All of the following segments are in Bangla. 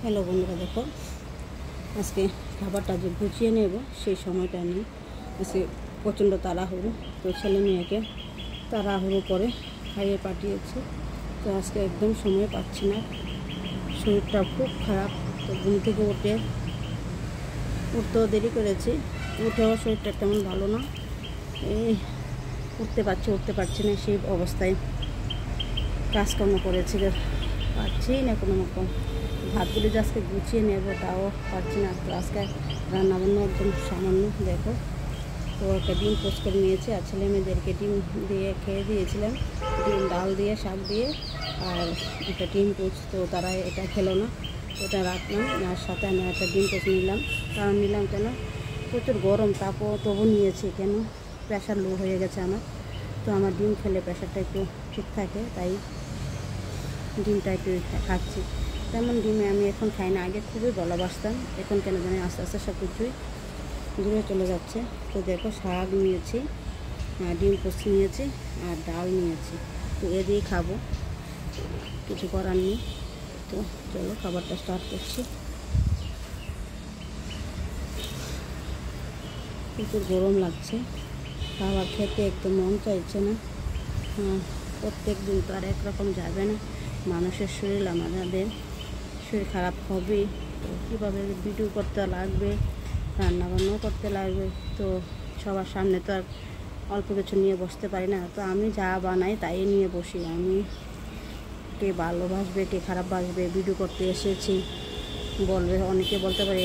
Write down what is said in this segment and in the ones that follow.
হ্যালো বন্ধুরা, দেখো আজকে খাবারটা যে গুছিয়ে নেব সেই সময়টা নেই। আজকে প্রচণ্ড তাড়াহুড়ো, তো ছেলে মেয়েকে তাড়াহুড়ো করে খাইয়ে পাঠিয়েছি। তো আজকে একদম সময় পাচ্ছি না, শরীরটা খুব খারাপ। তো ঘুম থেকে উঠতেও দেরি করেছি, উঠেও শরীরটা তেমন ভালো না। এই উঠতে পারছি না, সেই অবস্থায় কাজকর্ম করেছি, পারছি না কোনো রকম। ভাতগুলি যে আজকে গুছিয়ে নেব তাও পারছি না। তো আজকে রান্নাবান্না একদম সামান্য। দেখো, তো একটা ডিম পোস্ট করে নিয়েছি, আর ছেলে মেয়েদেরকে ডিম দিয়ে খেয়ে দিয়েছিলাম, ডিম ডাল দিয়ে শাক দিয়ে, আর একটা ডিম পোস্ট। তো তারা এটা খেলো না, ওটা রাখলাম। আর সাথে আমি একটা ডিম পোস্ট নিলাম। কারণ নিলাম কেন, প্রচুর গরম, তাপও তবু নিয়েছি কেন, প্রেশার লো হয়ে গেছে আমার। তো আমার ডিম খেলে প্রেশারটা একটু ঠিক থাকে, তাই ডিমটা একটু খাচ্ছি। তেমন ডিমে আমি এখন খাই না, আগে খুবই ভালোবাসতাম, এখন কেন জানি আস্তে আস্তে সব কিছুই দূরে চলে যাচ্ছে। তো দেখো, শাক নিয়েছি, ডিম পোস্ট নিয়েছি, আর ডাল নিয়েছি। তো এ দিয়ে খাবো, কিছু করার নেই। তো চলো খাবারটা স্টার্ট করছি। প্রচুর গরম লাগছে, খাবার খেতে একদম মন চাইছে না। প্রত্যেক দিন তো আর একরকম যাবে না, মানুষের শরীর আমাদের শরীর খারাপ হবেই। তো কীভাবে ভিডিও করতে লাগবে, রান্নাবান্নাও করতে লাগবে, তো সবার সামনে তো আর অল্প কিছু নিয়ে বসতে পারি না। তো আমি যা বানাই তাই নিয়ে বসি। আমি কে ভালোবাসবে কে খারাপ বাসবে, ভিডিও করতে এসেছি বলবে, অনেকে বলতে পারে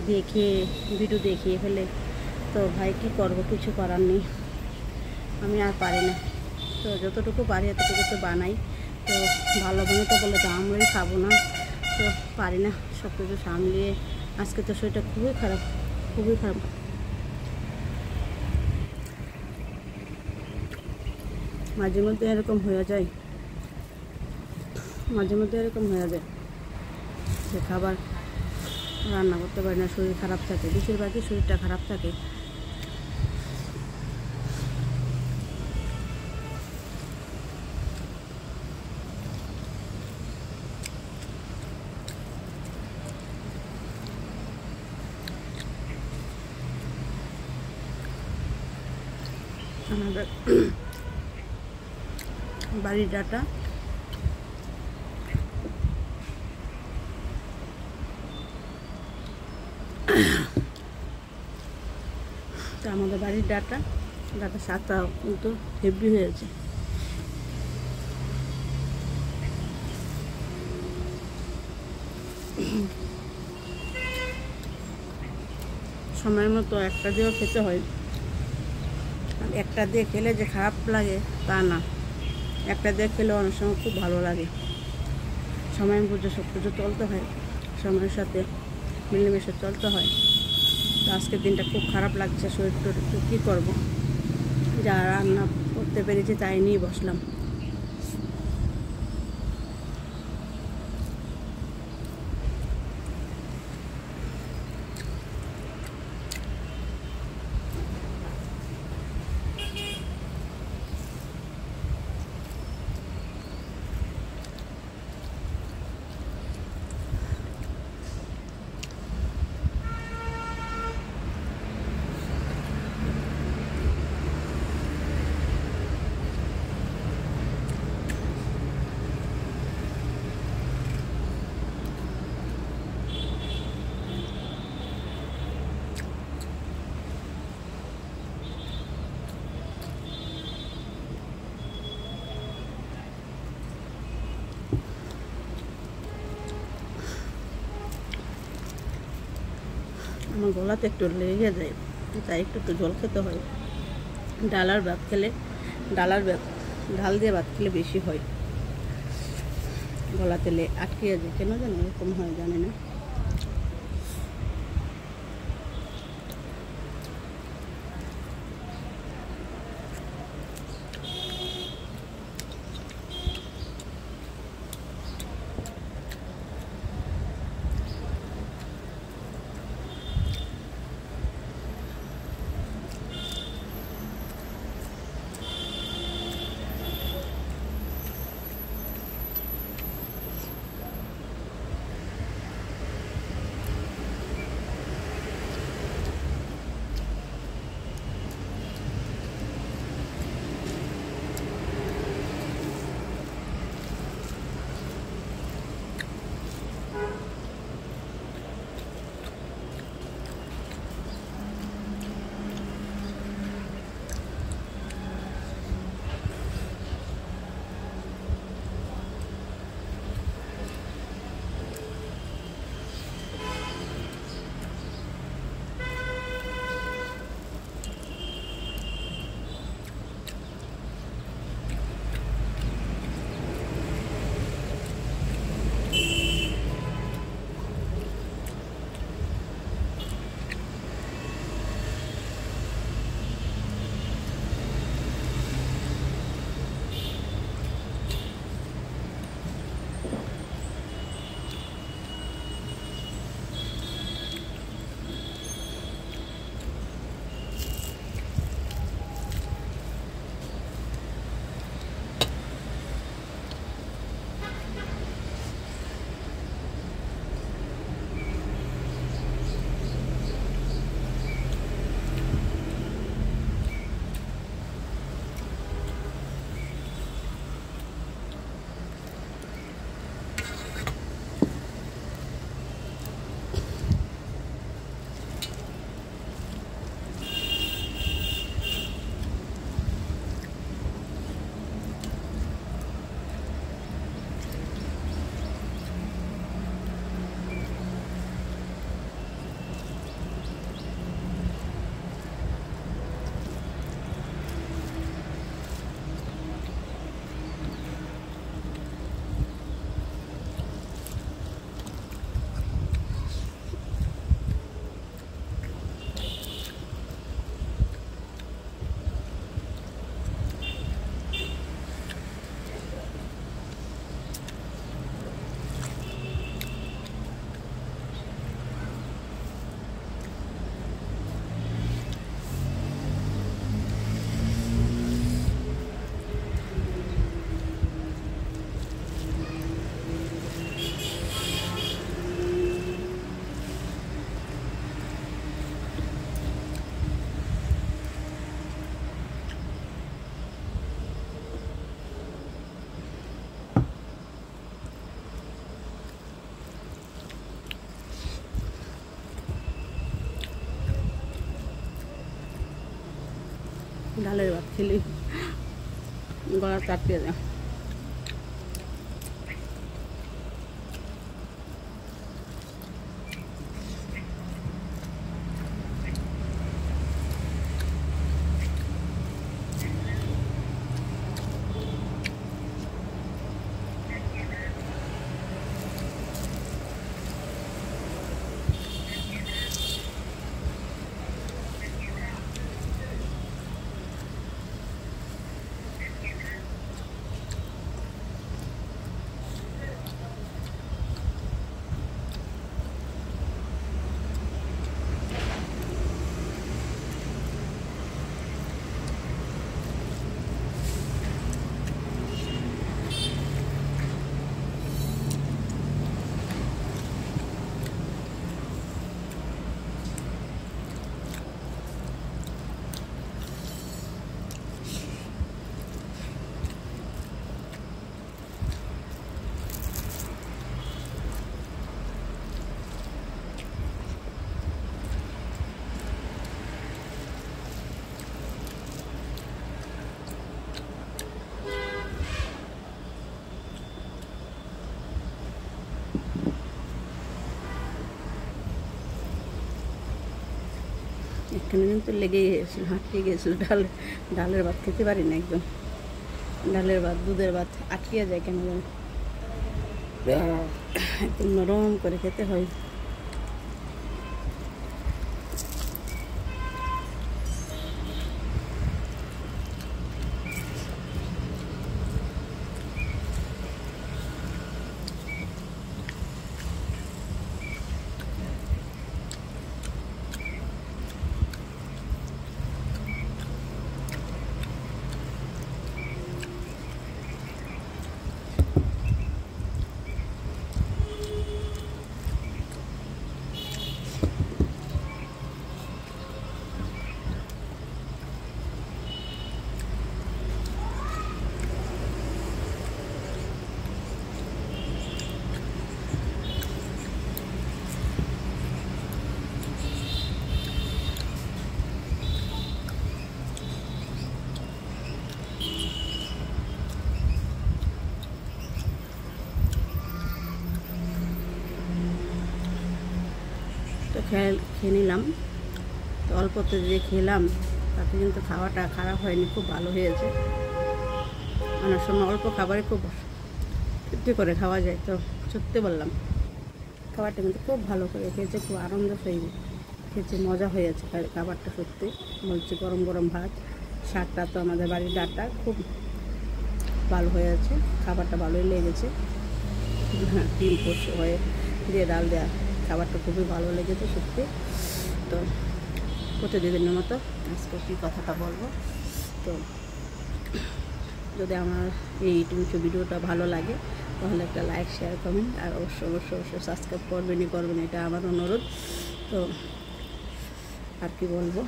দেখিয়ে ভিডিও দেখিয়ে ফেলে। তো ভাই কী করবো, কিছু করার নেই, আমি আর পারি না। তো যতটুকু পারি এতটুকু তো বানাই। তো ভালো বানাতে বলে তো আমরাই খাবো না, তো পারি না সব কিছু সামলিয়ে। আজকে তো শরীরটা খুবই খারাপ, খুবই খারাপ। মাঝে মধ্যে এরকম হয়ে যায়, যে খাবার রান্না করতে পারি না, শরীর খারাপ থাকে, বেশিরভাগই শরীরটা খারাপ থাকে। আমাদের বাড়ির ডাটা, তো আমাদের বাড়ির ডাটা শাকটা কিন্তু হেভি হয়েছে। সময় মতো একটা দিয়েও খেতে হয়, একটা দিয়ে খেলে যে খারাপ লাগে তা না, একটা দিয়ে খেলে অনেক সময় খুব ভালো লাগে। সময় বুঝে সব কিছু চলতে হয়, সময়ের সাথে মিলেমিশে চলতে হয়। তো আজকের দিনটা খুব খারাপ লাগছে, শরীরটা একটু কী করবো, যা রান্না করতে পেরেছি তাই নিয়ে বসলাম। আমার গলাতে একটু লেগে যায়, তাই একটু জল খেতে হয়। ডাল দিয়ে ভাত খেলে বেশি হয়, গলাতে আটকে যায়, কেন জানো এরকম হয় জানি না। ডালের ভাত খেলে গলা কাটিয়ে যায়। এখানে কিন্তু লেগেই গেছিল, আটকে গিয়েছিল। ডালের ভাত খেতে পারি না একদম। ডালের ভাত, দুধের ভাত আটকে যায় কেন জানি, একদম নরম করে খেতে হয়। তো খেয়ে নিলাম। তো অল্পতে যে খেলাম তাতে কিন্তু খাওয়াটা খারাপ হয়নি, খুব ভালো হয়েছে। অনেক সময় অল্প খাবারে খুব তৃপ্তি করে খাওয়া যায়। তো সত্যি বললাম, খাবারটা কিন্তু খুব ভালো করে খেয়েছে, খুব আনন্দ হয়ে খেয়েছে, মজা হয়েছে খাবারটা। সত্যি বলছি, গরম গরম ভাত, শাকটা তো আমাদের বাড়ির ডালটা খুব ভালো হয়েছে, খাবারটা ভালোই লেগেছে। হ্যাঁ, ডিম পোস্ত হয়ে দিয়ে ডাল দেওয়া খাবারটা খুবই ভালো লেগেছে সত্যি। তো প্রতিদিনের মতো আজকে কী কথাটা বলবো, তো যদি আমার এই ভিডিওটা ভালো লাগে তাহলে একটা লাইক, শেয়ার, কমেন্ট আর অবশ্যই সাবস্ক্রাইব করবেন, এটা আমার অনুরোধ। তো আর কি বলবো,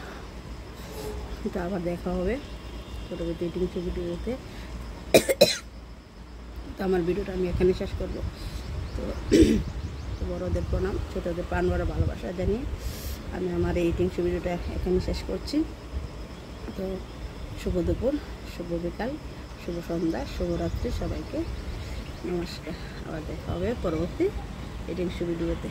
তো আবার দেখা হবে পরবর্তী ভিডিওতে। তো আমার ভিডিওটা আমি এখানে শেষ করব। তো বড়দের প্রণাম, ছোটোদের প্রাণ ভরা ভালোবাসা জানিয়ে আমি আমার এই ভিডিওটা এখানে শেষ করছি। তো শুভ দুপুর, শুভ বিকাল, শুভ সন্ধ্যা, শুভরাত্রি সবাইকে। নমস্কার। আবার দেখা হবে পরবর্তী ভিডিওতে।